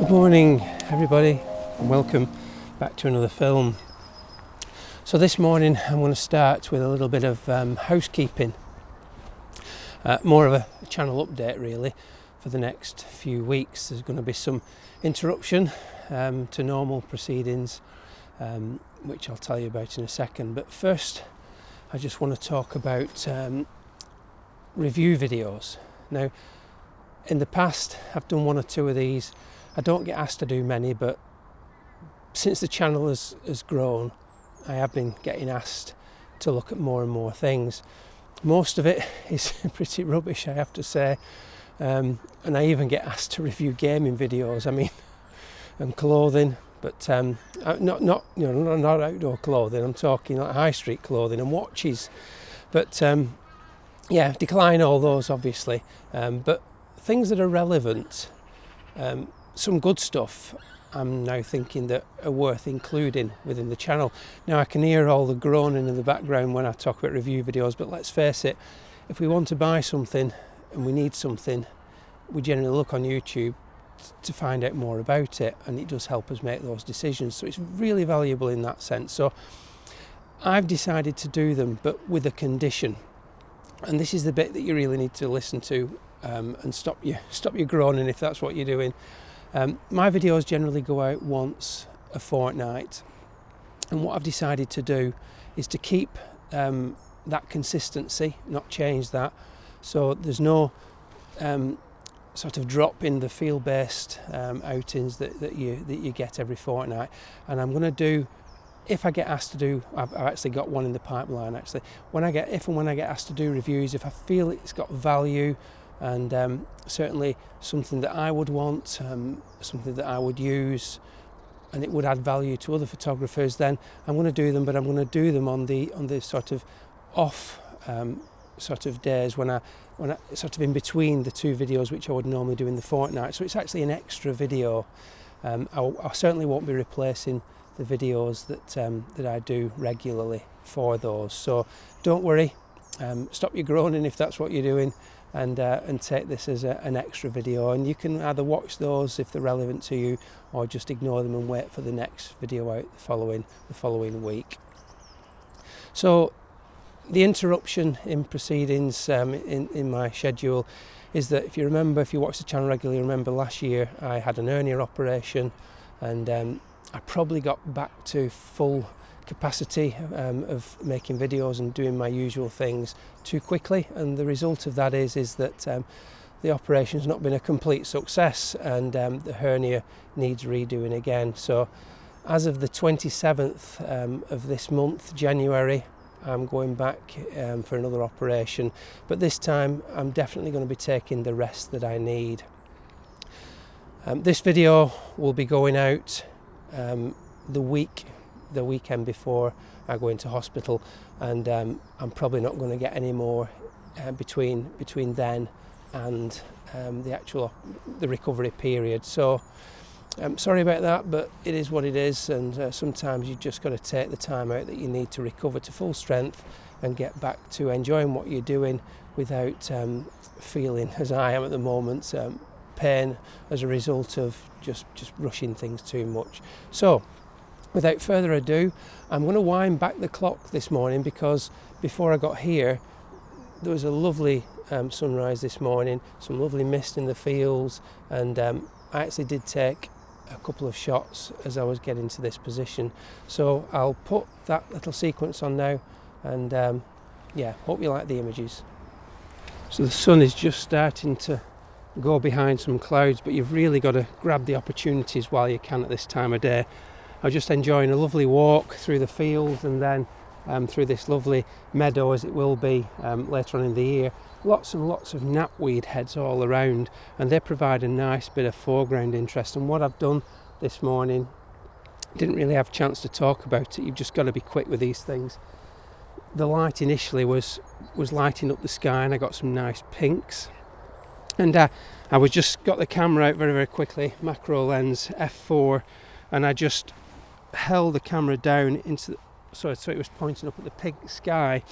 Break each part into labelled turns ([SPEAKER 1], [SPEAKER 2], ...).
[SPEAKER 1] Good morning everybody and welcome back to another film. So this morning I'm going to start with a little bit of housekeeping, more of a channel update really for the next few weeks. There's going to be some interruption to normal proceedings, which I'll tell you about in a second, but first I just want to talk about review videos. Now in the past I've done one or two of these. I don't get asked to do many, but since the channel has grown, I have been getting asked to look at more and more things. Most of it is pretty rubbish, I have to say, and I even get asked to review gaming videos. I mean, and clothing, but not outdoor clothing. I'm talking like high street clothing and watches. But yeah, decline all those obviously. But things that are relevant. Some good stuff I'm now thinking that are worth including within the channel. Now I can hear all the groaning in the background when I talk about review videos, but let's face it, if we want to buy something and we need something, we generally look on YouTube to find out more about it, and it does help us make those decisions. So it's really valuable in that sense. So I've decided to do them, but with a condition. And this is the bit that you really need to listen to and stop your groaning if that's what you're doing. My videos generally go out once a fortnight, and what I've decided to do is to keep that consistency, not change that, so there's no sort of drop in the field-based outings that you get every fortnight. And I'm going to do, if I get asked to do, I've actually got one in the pipeline actually, when I get asked to do reviews, if I feel it's got value and certainly something that I would want, something that I would use, and it would add value to other photographers, then I'm going to do them. But I'm going to do them on the sort of off sort of days when I sort of in between the two videos which I would normally do in the fortnight. So it's actually an extra video. I certainly won't be replacing the videos that I do regularly for those. So don't worry, stop your groaning if that's what you're doing. And take this as an extra video, and you can either watch those if they're relevant to you, or just ignore them and wait for the next video out the following week. So the interruption in proceedings in my schedule is that if you watch the channel regularly, remember last year I had an hernia operation, and I probably got back to full capacity of making videos and doing my usual things too quickly, and the result of that is that the operation's not been a complete success, and the hernia needs redoing again. So as of the 27th of this month, January, I'm going back for another operation, but this time I'm definitely going to be taking the rest that I need. This video will be going out the weekend before I go into hospital, and I'm probably not going to get any more between then and the recovery period. So I'm sorry about that, but it is what it is, and sometimes you just got to take the time out that you need to recover to full strength and get back to enjoying what you're doing without feeling, as I am at the moment, pain as a result of just rushing things too much. So without further ado, I'm going to wind back the clock this morning, because before I got here there was a lovely sunrise this morning, some lovely mist in the fields, and I actually did take a couple of shots as I was getting to this position. So I'll put that little sequence on now, and yeah, hope you like the images. So the sun is just starting to go behind some clouds, but you've really got to grab the opportunities while you can at this time of day. I was just enjoying a lovely walk through the fields, and then through this lovely meadow, as it will be later on in the year. Lots and lots of knapweed heads all around, and they provide a nice bit of foreground interest. And what I've done this morning, didn't really have a chance to talk about it, you've just got to be quick with these things. The light initially was lighting up the sky, and I got some nice pinks, and I was just got the camera out very quickly, macro lens f4, and I just held the camera down into so it was pointing up at the pink sky,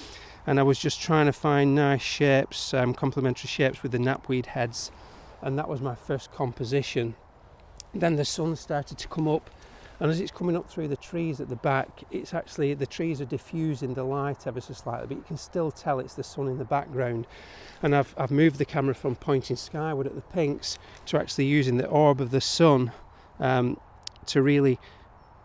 [SPEAKER 1] and I was just trying to find nice shapes, complementary shapes with the knapweed heads, and that was my first composition. then the sun started to come up, and as it's coming up through the trees at the back, it's actually, the trees are diffusing the light ever so slightly, but you can still tell it's the sun in the background. And I've moved the camera from pointing skyward at the pinks to actually using the orb of the sun to really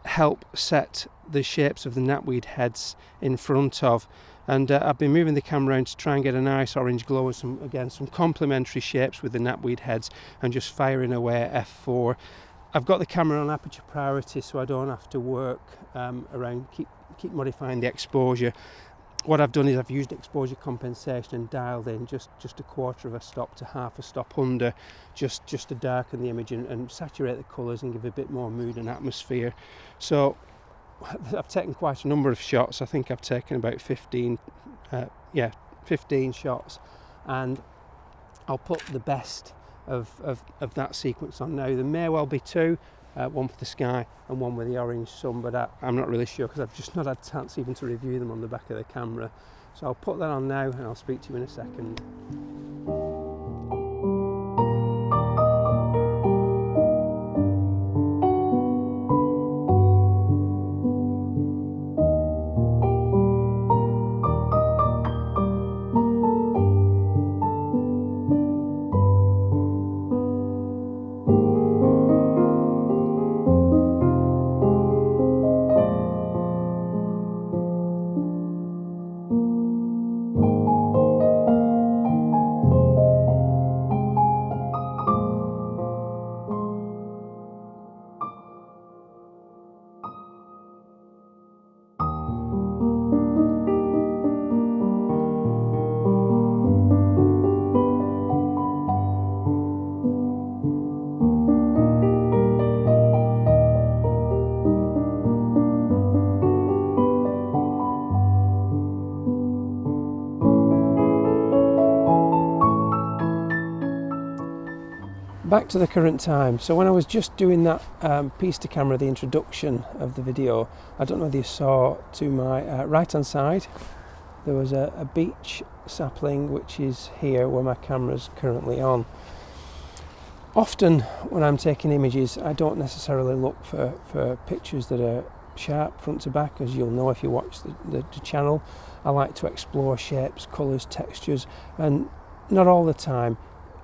[SPEAKER 1] help set the shapes of the knapweed heads in front of. And I've been moving the camera around to try and get a nice orange glow and some complementary shapes with the knapweed heads, and just firing away at f4. I've got the camera on aperture priority, so I don't have to work around, keep modifying the exposure. What I've done is I've used exposure compensation and dialed in just a quarter of a stop to half a stop under, just to darken the image and saturate the colours and give a bit more mood and atmosphere. So I've taken quite a number of shots. I think I've taken about 15 shots, and I'll put the best of that sequence on now. There may well be two, one for the sky and one with the orange sun, but I'm not really sure because I've just not had a chance even to review them on the back of the camera. So I'll put that on now and I'll speak to you in a second. Back to the current time. So when I was just doing that piece to camera, the introduction of the video, I don't know whether you saw to my right hand side, there was a beech sapling which is here where my camera's currently on. Often when I'm taking images, I don't necessarily look for pictures that are sharp front to back, as you'll know if you watch the channel. I like to explore shapes, colours, textures, and not all the time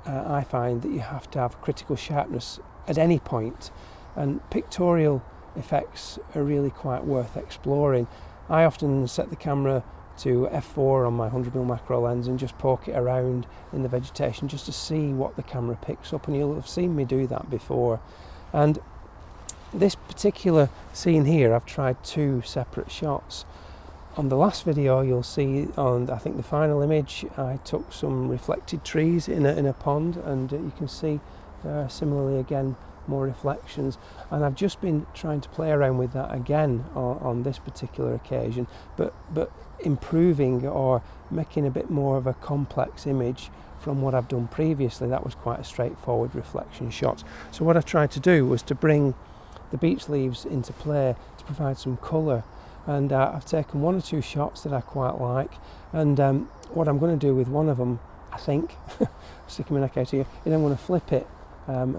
[SPEAKER 1] I find that you have to have critical sharpness at any point, and pictorial effects are really quite worth exploring. I often set the camera to f4 on my 100mm macro lens and just poke it around in the vegetation just to see what the camera picks up, and you'll have seen me do that before. And this particular scene here, I've tried two separate shots. On the last video, you'll see on, I think, the final image, I took some reflected trees in a pond, and you can see there are similarly again more reflections, and I've just been trying to play around with that again on this particular occasion, but improving or making a bit more of a complex image from what I've done previously. That was quite a straightforward reflection shot. So what I tried to do was to bring the beech leaves into play to provide some colour. And I've taken one or two shots that I quite like, and what I'm going to do with one of them, I think, sticking my neck out here, is I'm going to flip it and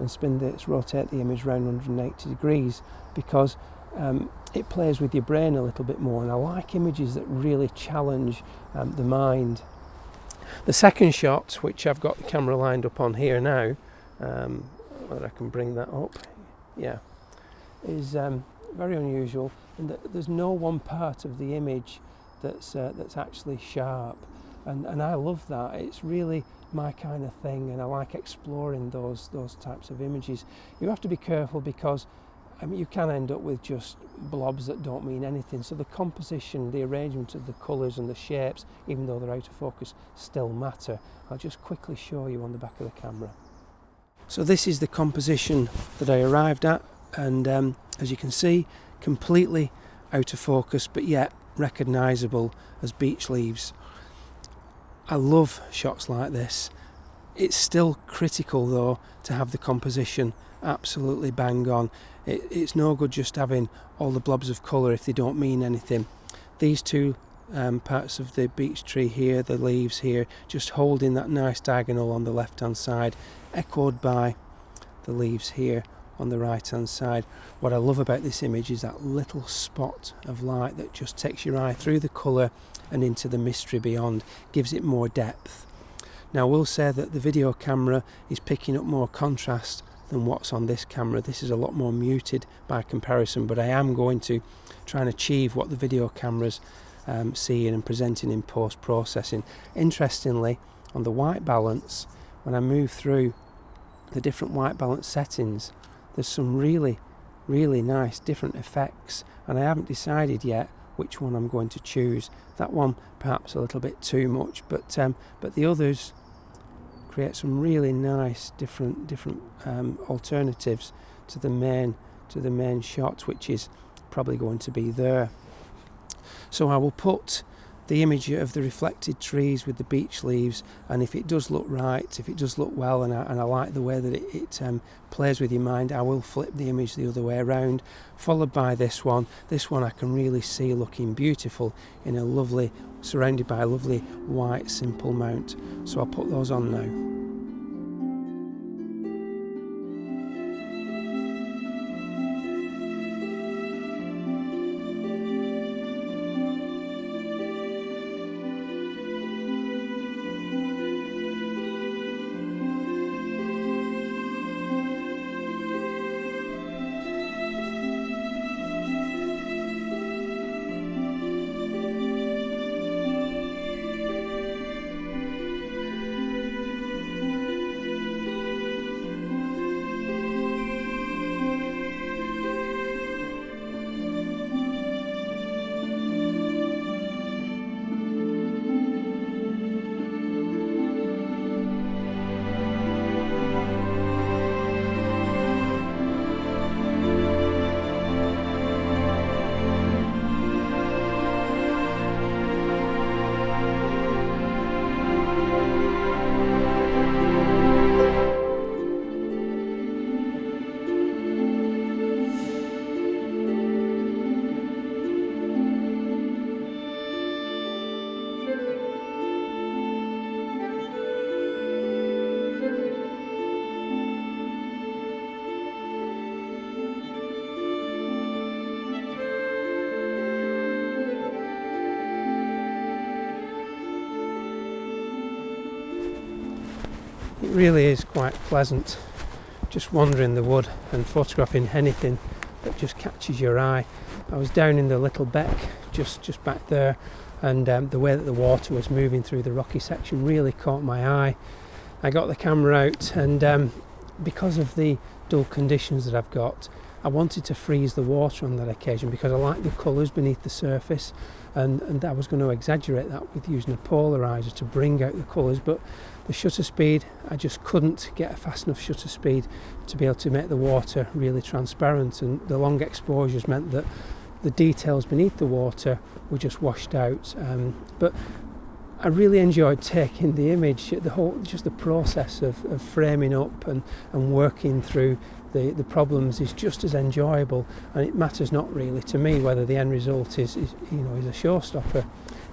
[SPEAKER 1] rotate the image around 180 degrees, because it plays with your brain a little bit more, and I like images that really challenge the mind. The second shot, which I've got the camera lined up on here now, whether I can bring that up, yeah, is very unusual, and there's no one part of the image that's actually sharp, and I love that. It's really my kind of thing, and I like exploring those types of images. You have to be careful because you can end up with just blobs that don't mean anything. So the composition, the arrangement of the colours and the shapes, even though they're out of focus, still matter. I'll just quickly show you on the back of the camera. So this is the composition that I arrived at, and as you can see, completely out of focus, but yet recognisable as beech leaves. I love shots like this. It's still critical though to have the composition absolutely bang on. It's no good just having all the blobs of colour if they don't mean anything. These two parts of the beech tree here, the leaves here, just holding that nice diagonal on the left hand side, echoed by the leaves here, on the right hand side. What I love about this image is that little spot of light that just takes your eye through the colour and into the mystery beyond, gives it more depth. Now I will say that the video camera is picking up more contrast than what's on this camera. This is a lot more muted by comparison, but I am going to try and achieve what the video camera's seeing and presenting in post-processing. Interestingly, on the white balance, when I move through the different white balance settings, there's some really nice different effects, and I haven't decided yet which one I'm going to choose. That one perhaps a little bit too much, but the others create some really nice different alternatives to the main shot, which is probably going to be there. So I will put the image of the reflected trees with the beech leaves, and if it does look right, if it does look well, and I like the way that it plays with your mind, I will flip the image the other way around, followed by this one. This one I can really see looking beautiful in a lovely, surrounded by a lovely white simple mount. So I'll put those on now. It really is quite pleasant just wandering the wood and photographing anything that just catches your eye. I was down in the little beck just back there, and the way that the water was moving through the rocky section really caught my eye. I got the camera out, and because of the dull conditions that I've got, I wanted to freeze the water on that occasion because I like the colours beneath the surface, and I was going to exaggerate that with using a polarizer to bring out the colours, but the shutter speed, I just couldn't get a fast enough shutter speed to be able to make the water really transparent, and the long exposures meant that the details beneath the water were just washed out. But I really enjoyed taking the image, just the process of framing up and working through the problems is just as enjoyable, and it matters not really to me whether the end result is a showstopper.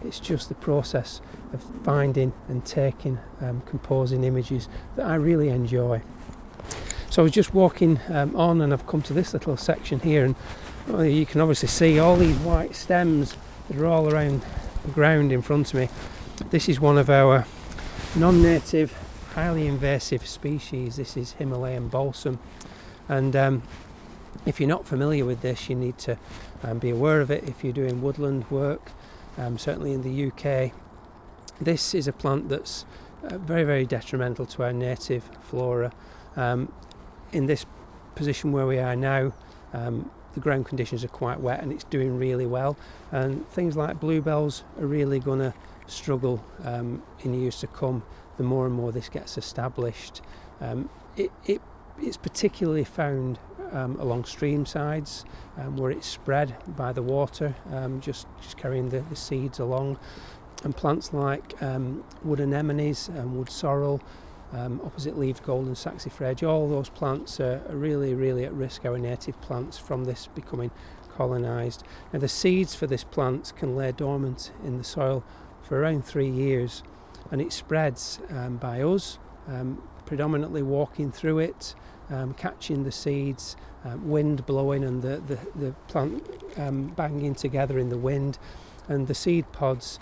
[SPEAKER 1] It's just the process of finding and taking, composing images that I really enjoy. So I was just walking on, and I've come to this little section here, and you can obviously see all these white stems that are all around the ground in front of me. This is one of our non-native, highly invasive species. This is Himalayan balsam, and if you're not familiar with this, you need to be aware of it if you're doing woodland work. Certainly in the UK, this is a plant that's very, very detrimental to our native flora. In this position where we are now, the ground conditions are quite wet and it's doing really well, and things like bluebells are really going to struggle in years to come the more and more this gets established. It's particularly found along stream sides where it's spread by the water, just carrying the seeds along, and plants like wood anemones and wood sorrel, opposite-leaved golden saxifrage, all those plants are really, really at risk, our native plants, from this becoming colonised. Now the seeds for this plant can lay dormant in the soil for around 3 years, and it spreads by us predominantly walking through it, catching the seeds, wind blowing and the plant banging together in the wind, and the seed pods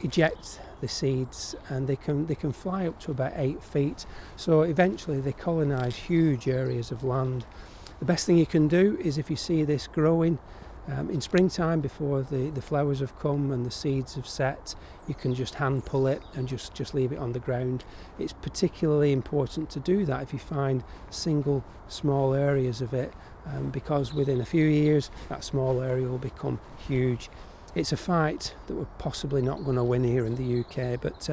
[SPEAKER 1] eject the seeds, and they can fly up to about 8 feet. So eventually they colonise huge areas of land. The best thing you can do is, if you see this growing in springtime before the flowers have come and the seeds have set, you can just hand pull it and just leave it on the ground. It's particularly important to do that if you find single small areas of it, because within a few years that small area will become huge. It's a fight that we're possibly not going to win here in the UK, but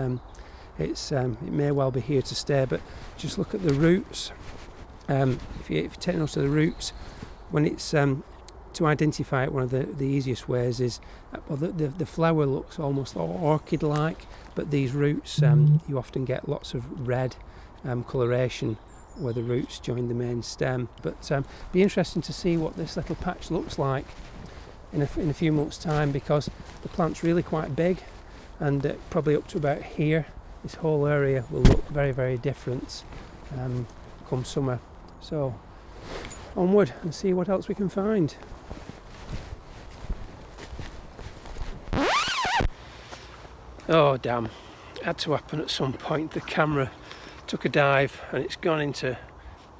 [SPEAKER 1] it may well be here to stay. But just look at the roots. If you take note of the roots, when it's to identify it, one of the easiest ways is, well, the flower looks almost orchid-like, but these roots, you often get lots of red coloration where the roots join the main stem. But be interesting to see what this little patch looks like in a few months' time, because the plant's really quite big, and probably up to about here, this whole area will look very, very different come summer. So onward and see what else we can find. Oh damn, it had to happen at some point. The camera took a dive and it's gone into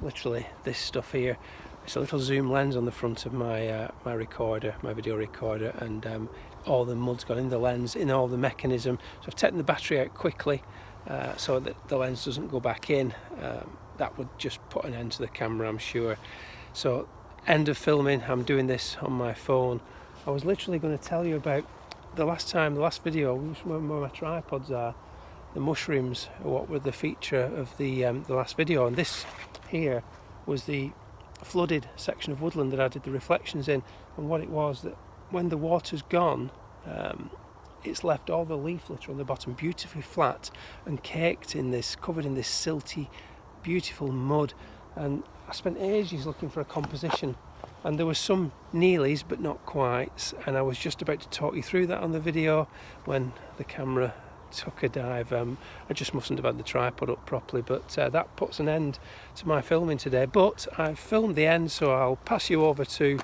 [SPEAKER 1] literally this stuff here. It's a little zoom lens on the front of my recorder, my video recorder, and all the mud's got in the lens, in all the mechanism. So I've taken the battery out quickly so that the lens doesn't go back in. That would just put an end to the camera, I'm sure. So end of filming. I'm doing this on my phone. I was literally going to tell you about the last video, where my tripods are, the mushrooms, what were the feature of the last video, and this here was the flooded section of woodland that I did the reflections in. And what it was, that when the water's gone, it's left all the leaf litter on the bottom beautifully flat and caked in this, covered in this silty, beautiful mud. And I spent ages looking for a composition, and there were some nearlies but not quite, and I was just about to talk you through that on the video when the camera took a dive. I just mustn't have had the tripod up properly, but that puts an end to my filming today. But I've filmed the end, so I'll pass you over to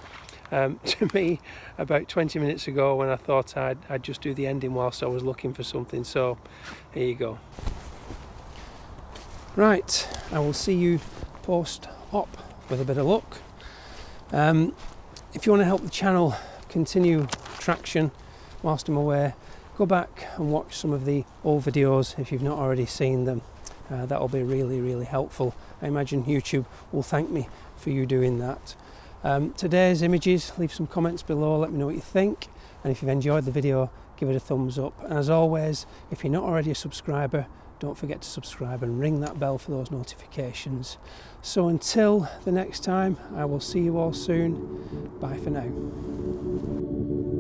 [SPEAKER 1] me about 20 minutes ago, when I thought I'd just do the ending whilst I was looking for something. So here you go. Right, I will see you post-op with a bit of luck. If you want to help the channel continue traction whilst I'm away, go back and watch some of the old videos if you've not already seen them. That'll be really, really helpful. I imagine YouTube will thank me for you doing that. Today's images, leave some comments below, let me know what you think, and if you've enjoyed the video, give it a thumbs up. And as always, if you're not already a subscriber, don't forget to subscribe and ring that bell for those notifications. So until the next time, I will see you all soon. Bye for now.